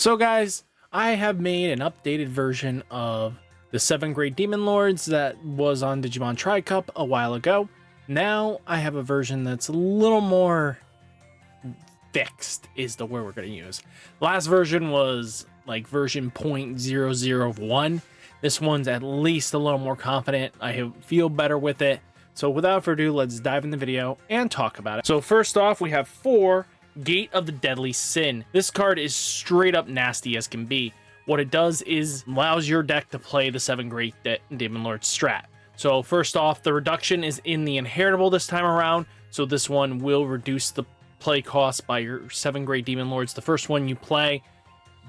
So guys, I have made an updated version of the 7th grade Demon Lords that was on Digimon Tri-Cup a while ago. Now I have a version that's a little more fixed, is the word we're going to use. Last version was like version 0.001. This one's at least a little more confident. I feel better with it. So without further ado, let's dive in the video and talk about it. So first off, we have 4 Gate of the Deadly Sin. This card is straight up nasty as can be. What it does is allows your deck to play the 7th grade Demon Lord strat. So first off, the reduction is in the inheritable this time around. So this one will reduce the play cost by your 7th grade Demon Lords. The first one you play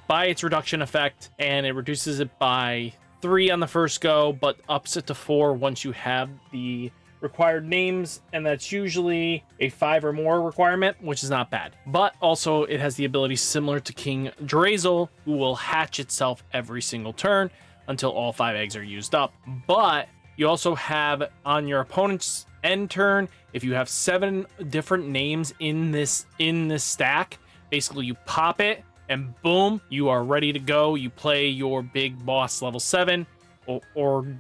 by its reduction effect, and it reduces it by 3 on the first go, but ups it to 4 once you have the required names, and that's usually a 5 or more requirement, which is not bad. But also it has the ability similar to King Drasil, who will hatch itself every single turn until all 5 eggs are used up. But you also have on your opponent's end turn, if you have 7 different names in this stack, basically you pop it and boom, you are ready to go. You play your big boss level 7 or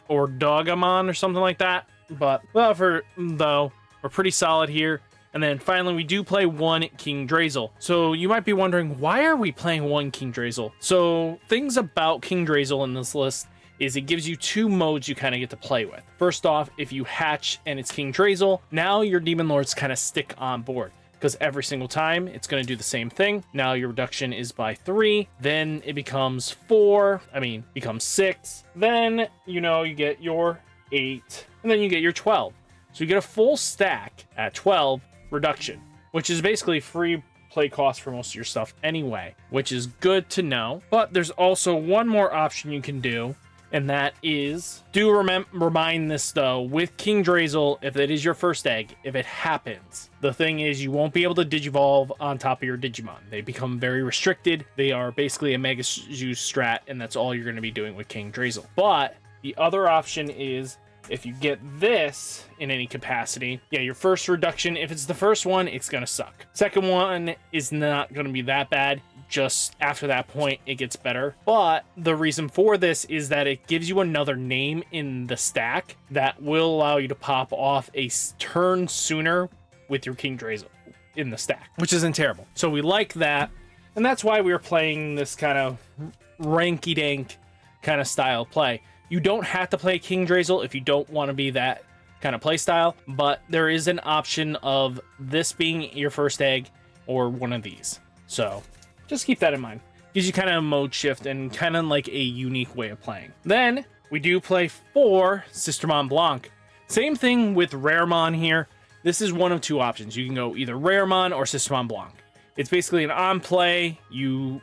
Dogomon or something like that. But without though, we're pretty solid here. And then finally, we do play 1 King Drasil. So you might be wondering, why are we playing 1 King Drasil? So things about King Drasil in this list is it gives you 2 modes you kind of get to play with. First off, if you hatch and it's King Drasil, now your Demon Lords kind of stick on board, because every single time it's going to do the same thing. Now your reduction is by 3, then it becomes 6, then you get your 8, and then you get your 12. So you get a full stack at 12 reduction, which is basically free play cost for most of your stuff anyway, which is good to know. But there's also one more option you can do, and that is, remind this though, with King Drasil, if it is your first egg, if it happens, the thing is you won't be able to digivolve on top of your Digimon. They become very restricted. They are basically a Mega Juice strat, and that's all you're going to be doing with King Drasil. But the other option is, if you get this in any capacity, yeah, your first reduction, if it's the first one, it's going to suck. Second one is not going to be that bad. Just after that point, it gets better. But the reason for this is that it gives you another name in the stack that will allow you to pop off a turn sooner with your King Drasil in the stack, which isn't terrible. So we like that. And that's why we were playing this kind of ranky-dank kind of style play. You don't have to play King Drasil if you don't want to be that kind of play style, but there is an option of this being your first egg or one of these. So just keep that in mind. Gives you kind of a mode shift and kind of like a unique way of playing. Then we do play 4 Sistermon Blanc. Same thing with Raremon here. This is one of 2 options. You can go either Raremon or Sistermon Blanc. It's basically an on play. You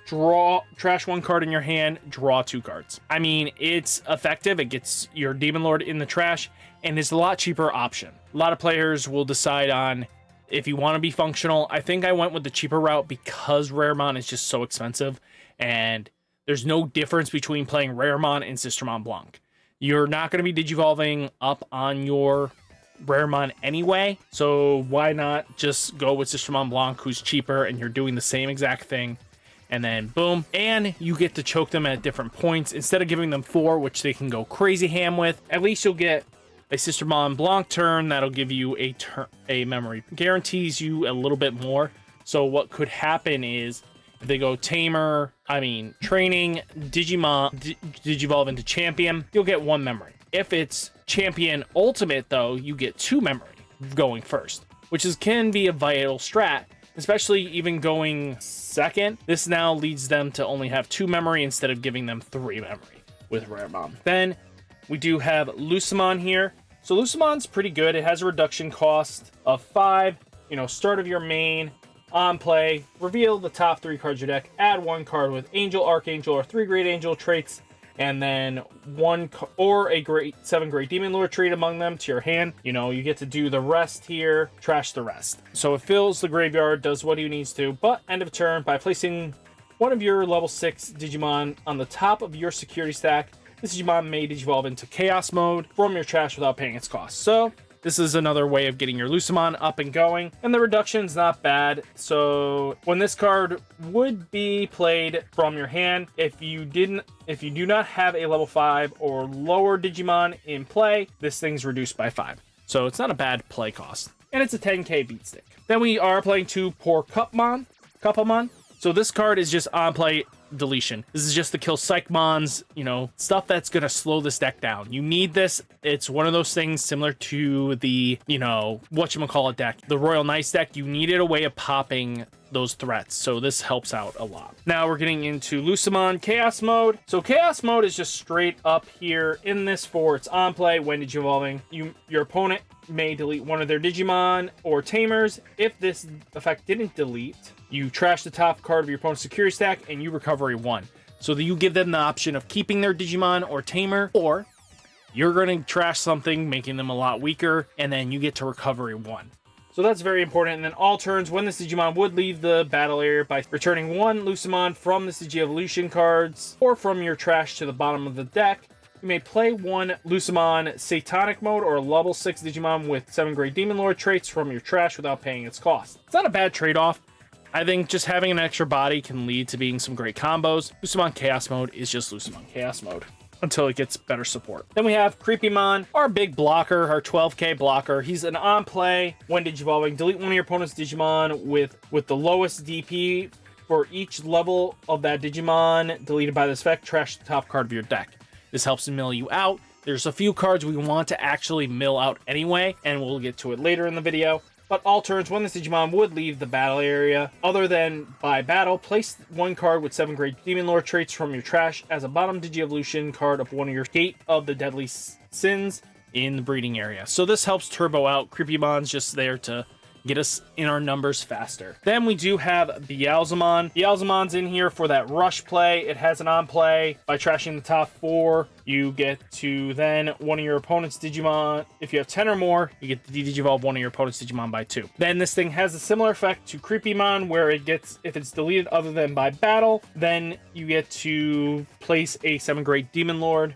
trash 1 card in your hand, draw 2 cards. I mean, it's effective. It gets your Demon Lord in the trash, and it's a lot cheaper option. A lot of players will decide on if you want to be functional. I think I went with the cheaper route because Raremon is just so expensive, and there's no difference between playing Raremon and Sistermon Blanc. You're not going to be digivolving up on your Raremon anyway, so why not just go with Sistermon Blanc, who's cheaper, and you're doing the same exact thing, and then boom, and you get to choke them at different points instead of giving them 4, which they can go crazy ham with. At least you'll get a Sistermon Blanc turn that'll give you a memory, guarantees you a little bit more. So what could happen is if they go training, Digimon, digivolve into champion, you'll get 1 memory. If it's champion ultimate though, you get 2 memory going first, which can be a vital strat, especially even going second. This now leads them to only have 2 memory instead of giving them 3 memory with Raremon. Then we do have Lucemon here. So Lucemon's pretty good. It has a reduction cost of 5. Start of your main, on play, reveal the top 3 cards of your deck, add 1 card with Angel, Archangel, or 3 Great Angel traits, and then 1 or a 7th grade Demon Lord trait among them to your hand. You get to do the rest here, trash the rest. So it fills the graveyard, does what he needs to, but end of turn, by placing one of your level 6 Digimon on the top of your security stack, this Digimon may digivolve into Chaos mode from your trash without paying its cost. So This is another way of getting your Lucemon up and going, and the reduction's not bad. So when this card would be played from your hand, if you do not have a level 5 or lower Digimon in play, this thing's reduced by 5. So it's not a bad play cost, and it's a 10k beat stick. Then we are playing 2 Poor Cupmon. So this card is just on play deletion. This is just to kill Psychmons, stuff that's gonna slow this deck down. You need this. It's one of those things similar to the, whatchamacallit deck, the Royal Knights deck. You needed a way of popping those threats, so this helps out a lot. Now we're getting into Lucemon Chaos Mode. So Chaos Mode is just straight up here in this for its on play. When digivolving, your opponent may delete one of their Digimon or Tamers. If this effect didn't delete, you trash the top card of your opponent's security stack and you recover a 1. So that you give them the option of keeping their Digimon or Tamer, or you're going to trash something, making them a lot weaker, and then you get to recover a 1. So that's very important. And then all turns, when this Digimon would leave the battle area by returning 1 Lucemon from the Digi-Evolution cards or from your trash to the bottom of the deck, you may play 1 Lucemon Satanic Mode or a level 6 Digimon with 7 Great Demon Lord traits from your trash without paying its cost. It's not a bad trade-off. I think just having an extra body can lead to being some great combos. Lucemon Chaos Mode is just Lucemon Chaos Mode until it gets better support. Then we have Creepymon, our big blocker, our 12k blocker. He's an on-play. When digivolving, delete one of your opponent's Digimon with the lowest DP. For each level of that Digimon deleted by this effect, trash the top card of your deck. This helps to mill you out. There's a few cards we want to actually mill out anyway, and we'll get to it later in the video. But all turns, when this Digimon would leave the battle area, other than by battle, place 1 card with 7 Great Demon Lord traits from your trash as a bottom Digi-Evolution card of one of your Gate of the Deadly Sins in the breeding area. So this helps turbo out. Creepymon's just there to get us in our numbers faster. Then we do have Beelzemon. Beelzemon's in here for that rush play. It has an on play. By trashing the top 4, you get to then one of your opponent's Digimon. If you have 10 or more, you get to digivolve one of your opponent's Digimon by 2. Then this thing has a similar effect to Creepymon, where it gets, if it's deleted other than by battle, then you get to place a 7 Great Demon Lord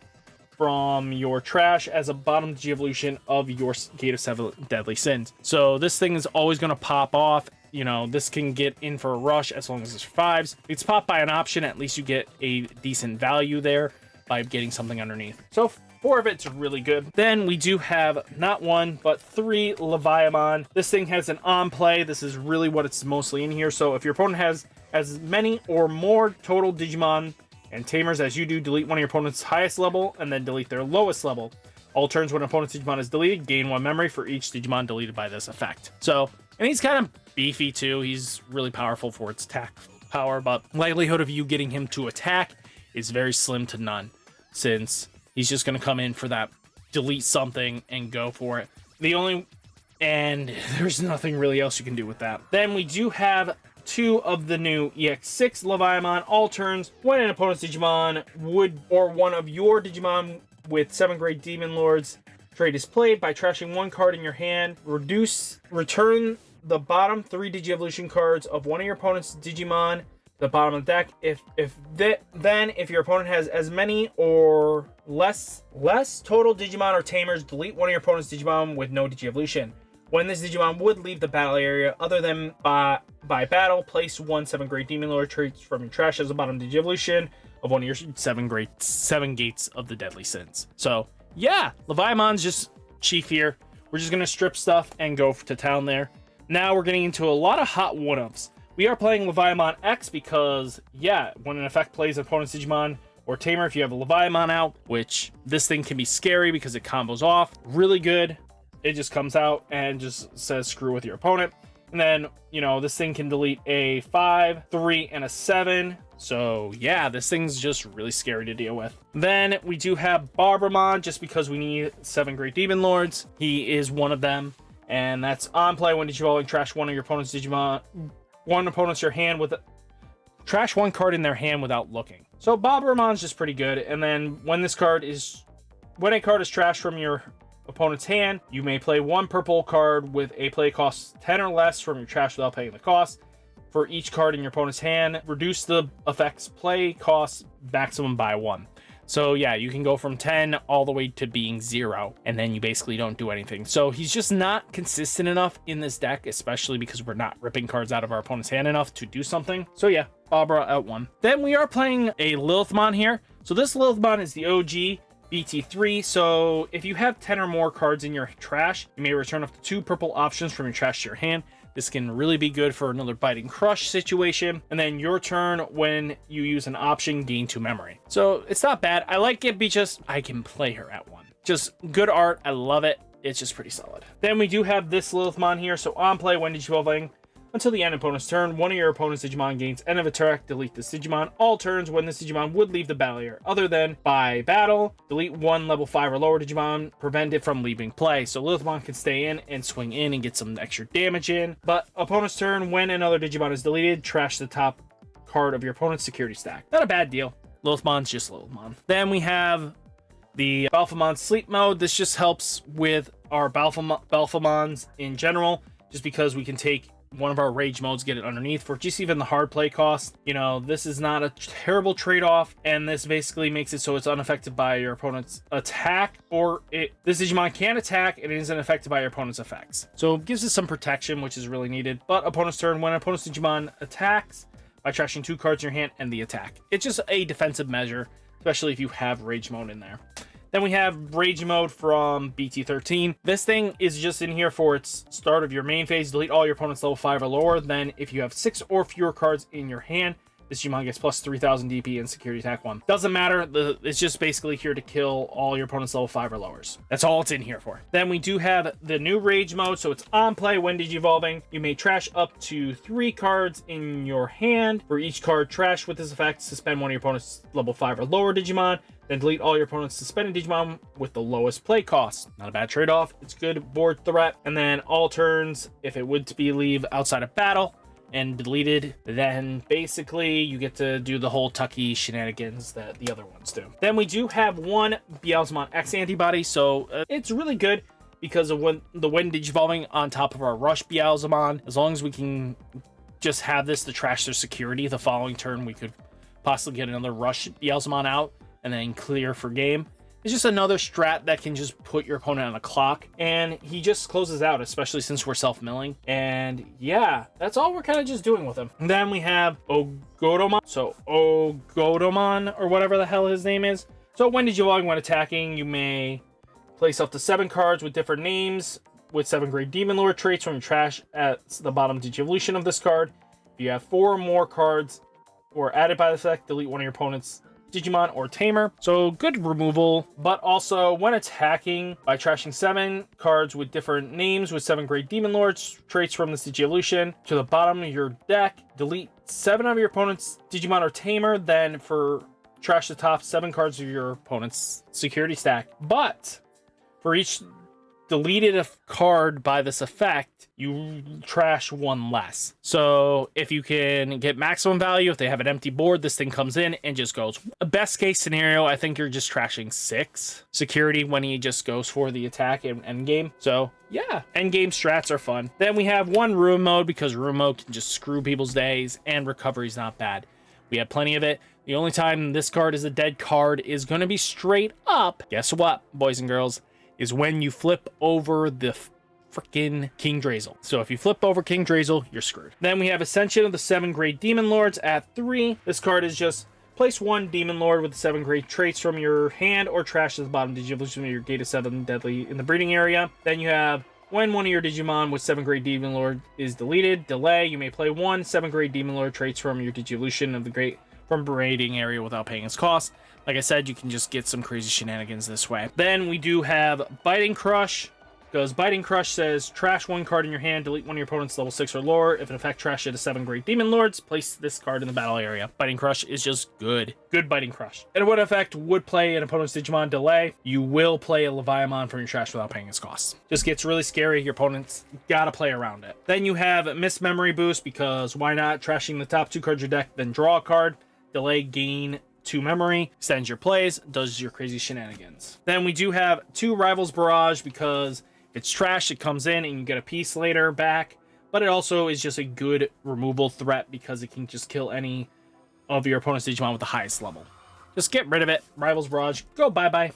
from your trash as a bottom Digi-Evolution of your Gate of 7 Deadly Sins. So this thing is always going to pop off. This can get in for a rush as long as it survives. If it's popped by an option, at least you get a decent value there by getting something underneath. So 4 of it's really good. Then we do have not 1, but 3 Leviamon. This thing has an on play. This is really what it's mostly in here. So if your opponent has as many or more total Digimon and Tamers as you do, delete one of your opponent's highest level and then delete their lowest level. All turns, when an opponent's Digimon is deleted, gain 1 memory for each Digimon deleted by this effect. So, and he's kind of beefy too. He's really powerful for its attack power, but likelihood of you getting him to attack is very slim to none, since he's just going to come in for that delete something and go for it. And there's nothing really else you can do with that. Then we do have 2 of the new EX-06 Leviamon. All turns, when an opponent's Digimon or one of your Digimon with 7 Great Demon Lords trait is played, by trashing 1 card in your hand, return the bottom 3 Digi-Evolution cards of one of your opponent's Digimon to the bottom of the deck. If your opponent has as many or less total Digimon or Tamers, delete one of your opponent's Digimon with no Digi-Evolution. When this Digimon would leave the battle area, other than by battle, place 1 7 Great Demon Lord traits from your trash as a bottom Digi-Evolution of one of your 7 Gates of the Deadly Sins. So, yeah, Leviamon's just chief here. We're just going to strip stuff and go to town there. Now we're getting into a lot of hot 1-ups. We are playing Leviamon X because, yeah, when an effect plays an opponent's Digimon or Tamer, if you have a Leviamon out, which this thing can be scary because it combos off really good. It just comes out and just says screw with your opponent. And then, this thing can delete a 5, 3, and a 7. So, yeah, this thing's just really scary to deal with. Then we do have Barbamon, just because we need 7 Great Demon Lords. He is one of them. And that's on play when digivolving, trash one of your opponent's Digimon. One opponent's your hand with trash 1 card in their hand without looking. So Barbaramon's just pretty good. And then when a card is trashed from your opponent's hand, you may play 1 purple card with a play cost 10 or less from your trash without paying the cost. For each card in your opponent's hand, reduce the effect's play cost maximum by 1. So yeah, you can go from 10 all the way to being 0, and then you basically don't do anything. So he's just not consistent enough in this deck, especially because we're not ripping cards out of our opponent's hand enough to do something. So yeah, Barbara out 1. Then we are playing a Lilithmon here. So this Lilithmon is the OG BT3, so if you have 10 or more cards in your trash, you may return up to 2 purple options from your trash to your hand. This can really be good for another Biting Crush situation. And then your turn, when you use an option, gain 2 memory. So it's not bad. I like it because I can play her at 1. Just good art. I love it. It's just pretty solid. Then we do have this Lilithmon here. So on play, when digivolving, until the end of opponent's turn, one of your opponent's Digimon gains end of attack, delete this Digimon. All turns when this Digimon would leave the battle area, other than by battle, delete 1 level 5 or lower Digimon, prevent it from leaving play. So Lilithmon can stay in and swing in and get some extra damage in. But opponent's turn, when another Digimon is deleted, trash the top card of your opponent's security stack. Not a bad deal. Lilithmon's just Lilithmon. Then we have the Beelzemon Sleep Mode. This just helps with our Beelzemons in general, just because we can take one of our rage modes, get it underneath for just even the hard play cost. You know, this is not a terrible trade-off, and this basically makes it so it's unaffected by your opponent's attack, or this Digimon can attack and isn't affected by your opponent's effects. So it gives us some protection, which is really needed. But opponent's turn, when opponent's Digimon attacks by trashing 2 cards in your hand and the attack. It's just a defensive measure, especially if you have rage mode in there. Then we have Rage Mode from BT13. This thing is just in here for its start of your main phase. Delete all your opponent's level 5 or lower. Then if you have 6 or fewer cards in your hand, this Digimon gets plus 3000 DP and security attack 1. Doesn't matter. It's just basically here to kill all your opponent's level 5 or lowers. That's all it's in here for. Then we do have the new Rage Mode. So it's on play when digivolving. You may trash up to 3 cards in your hand. For each card trash with this effect, suspend one of your opponent's level 5 or lower Digimon. Then delete all your opponent's suspended Digimon with the lowest play cost. Not a bad trade-off. It's good board threat. And then all turns, if it would be leave outside of battle and deleted, then basically you get to do the whole Tucky shenanigans that the other ones do. Then we do have one Beelzemon X-Antibody. So it's really good because of when digivolving on top of our Rush Beelzemon. As long as we can just have this to trash their security, the following turn we could possibly get another Rush Beelzemon out and then clear for game. It's just another strat that can just put your opponent on the clock, and he just closes out, especially since we're self-milling. And yeah, that's all we're kind of just doing with him. And then we have Ogudomon. So Ogudomon, or whatever the hell his name is. So when digivolving, when attacking, you may place up to 7 cards with different names with 7 Great Demon Lord traits from your trash at the bottom digivolution of this card. If you have 4 or more cards or added by the effect, delete one of your opponent's Digimon or Tamer. So good removal, but also when attacking by trashing 7 cards with different names with 7 Great Demon Lords traits from this Digivolution to the bottom of your deck, delete 7 of your opponent's Digimon or Tamer, then for trash the top 7 cards of your opponent's security stack. But for each deleted card by this effect, you trash 1 less. So if you can get maximum value, if they have an empty board, this thing comes in and just goes. Best case scenario, I think you're just trashing 6 security when he just goes for the attack in endgame. So yeah, endgame strats are fun. Then we have one room mode, because room mode can just screw people's days, and recovery's not bad. We have plenty of it. The only time this card is a dead card is going to be straight up, guess what, boys and girls, is when you flip over the freaking King Drasil. So if you flip over King Drasil, you're screwed. Then we have Ascension of the 7 Great Demon Lords at 3. This card is just place 1 Demon Lord with the 7 great traits from your hand or trash to the bottom digivolution of your Gate of 7 Deadly in the breeding area. Then you have when one of your Digimon with 7 Great Demon Lord is deleted, delay, you may play 1 7 Great Demon Lord traits from your digivolution of the Great from breeding area without paying its cost. Like I said, you can just get some crazy shenanigans this way. Then we do have Biting Crush, because Biting Crush says trash 1 card in your hand, delete one of your opponent's level 6 or lower. If an effect trash it to 7 Great Demon Lords, place this card in the battle area. Biting Crush is just good. Good Biting Crush. And what effect would play an opponent's Digimon delay? You will play a Leviamon from your trash without paying its costs. Just gets really scary. Your opponent's gotta play around it. Then you have Miss Memory Boost, because why not? Trashing the top 2 cards of your deck, then draw a card. Delay, gain 2 memory, extends your plays, does your crazy shenanigans. Then we do have 2 Rivals Barrage, because if it's trash, it comes in and you get a piece later back. But it also is just a good removal threat, because it can just kill any of your opponent's Digimon with the highest level. Just get rid of it. Rivals Barrage, go bye-bye.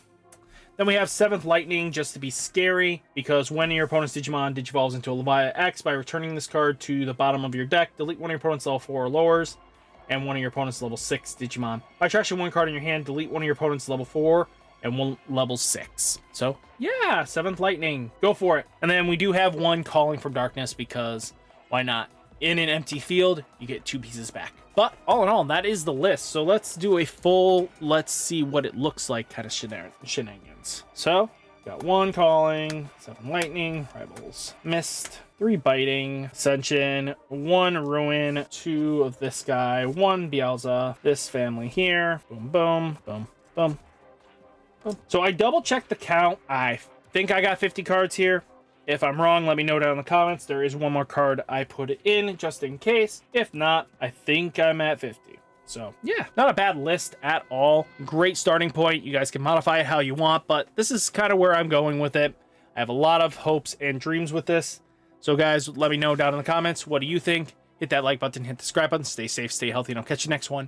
Then we have 7th Lightning, just to be scary, because when your opponent's Digimon digivolves into a Leviamon X, by returning this card to the bottom of your deck, delete one of your opponent's level 4 or lowers, and one of your opponent's level 6 Digimon. By trashing one card in your hand, delete one of your opponent's level 4 and one level 6. So, yeah, 7th Lightning. Go for it. And then we do have one Calling from Darkness, because why not? In an empty field, you get 2 pieces back. But all in all, that is the list. So let's do a full, let's see what it looks like kind of shenanigans. So, got 1 Calling, 7 Lightning, Rivals Mist, 3 Biting, Ascension, 1 Ruin, 2 of this guy, 1 Beelzemon, this family here, boom, boom, boom, boom, boom. So I double checked the count. I think I got 50 cards here. If I'm wrong, let me know down in the comments. There is one more card I put in just in case. If not, I think I'm at 50. So yeah, not a bad list at all. Great starting point. You guys can modify it how you want, but this is kind of where I'm going with it. I have a lot of hopes and dreams with this. So guys, let me know down in the comments. What do you think? Hit that like button, hit the subscribe button. Stay safe, stay healthy, and I'll catch you next one.